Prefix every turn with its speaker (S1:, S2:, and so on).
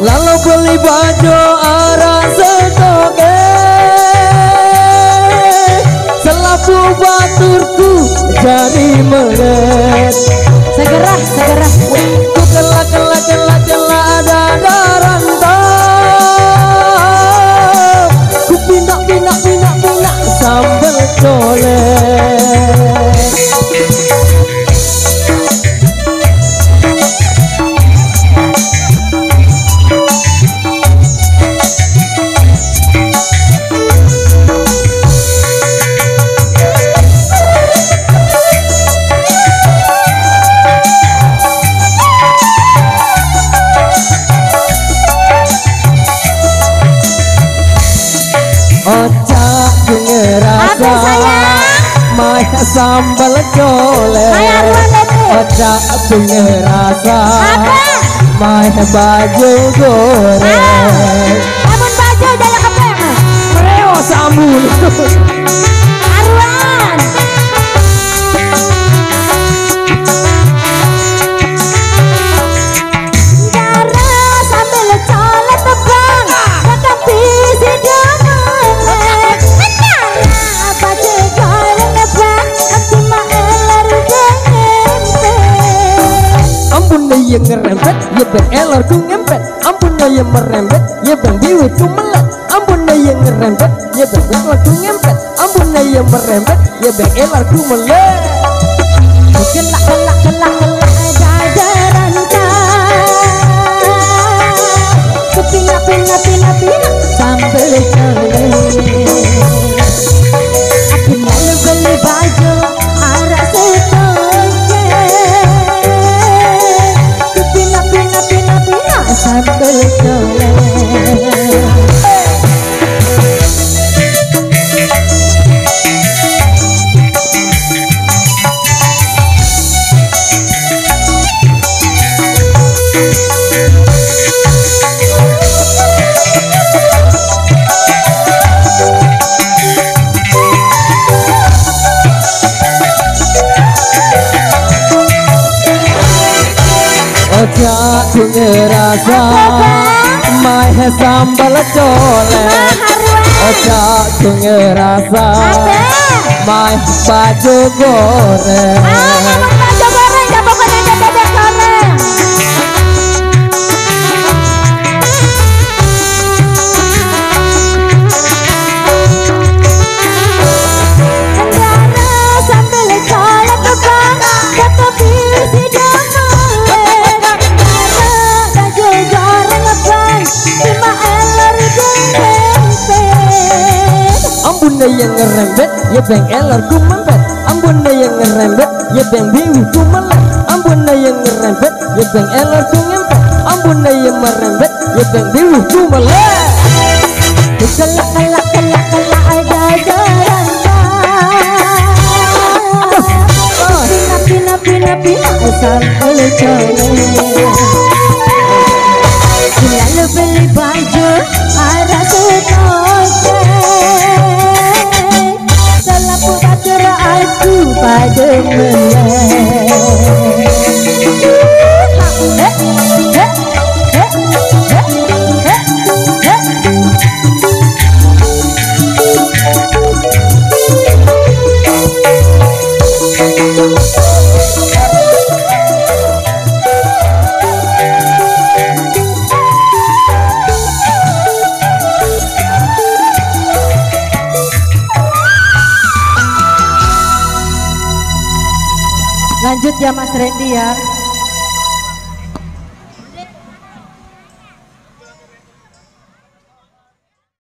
S1: lalu beli baju arah setoke selapu baturku jadi melet
S2: Segerah
S1: ku kela ada rantau ku pindah sambal colek Ocak ngerasa Maya sambal colek Ocak ngerasa Maya baju goreng
S2: Namun baju jalan ke mas
S1: Mereo sambul
S2: Arwan Darah sambil colek tebang tetapi si daman baju goreng nebang nanti maelar gempe
S1: Ampun yang ngerempet ya ben elor ku ngempet Ampun yang merempet ya ben biwit ku melet Ampun yang ngerempet ya ben elor ku ngempet Ampun yang merempet ya ben elor ku melet
S2: Gelak jajaran Pina sambal colek Aku lalu beli baju arah setoke Pina sambal colek
S1: Ocak ngerasa Maya sambal colek Ocak ngerasa Maya baju goreng
S2: baju goreng dah pokoknya ada bebek goreng Darah sambil colek tebang tetapi si daman baju goreng nebang lima eler gempe
S1: Ampun yang ngerembet ya beng elor ku mempet Ampun yang ngerembet ya beng biwi ku melet Ampun yang ngerembet ya beng elor ku ngempet Ampun yang merembet ya beng biwi ku melet
S2: Kelak jajaran Pina sambal colek Lalu beli baju arah setoke selapu batur aku pada melek Lanjut ya Mas Randy ya.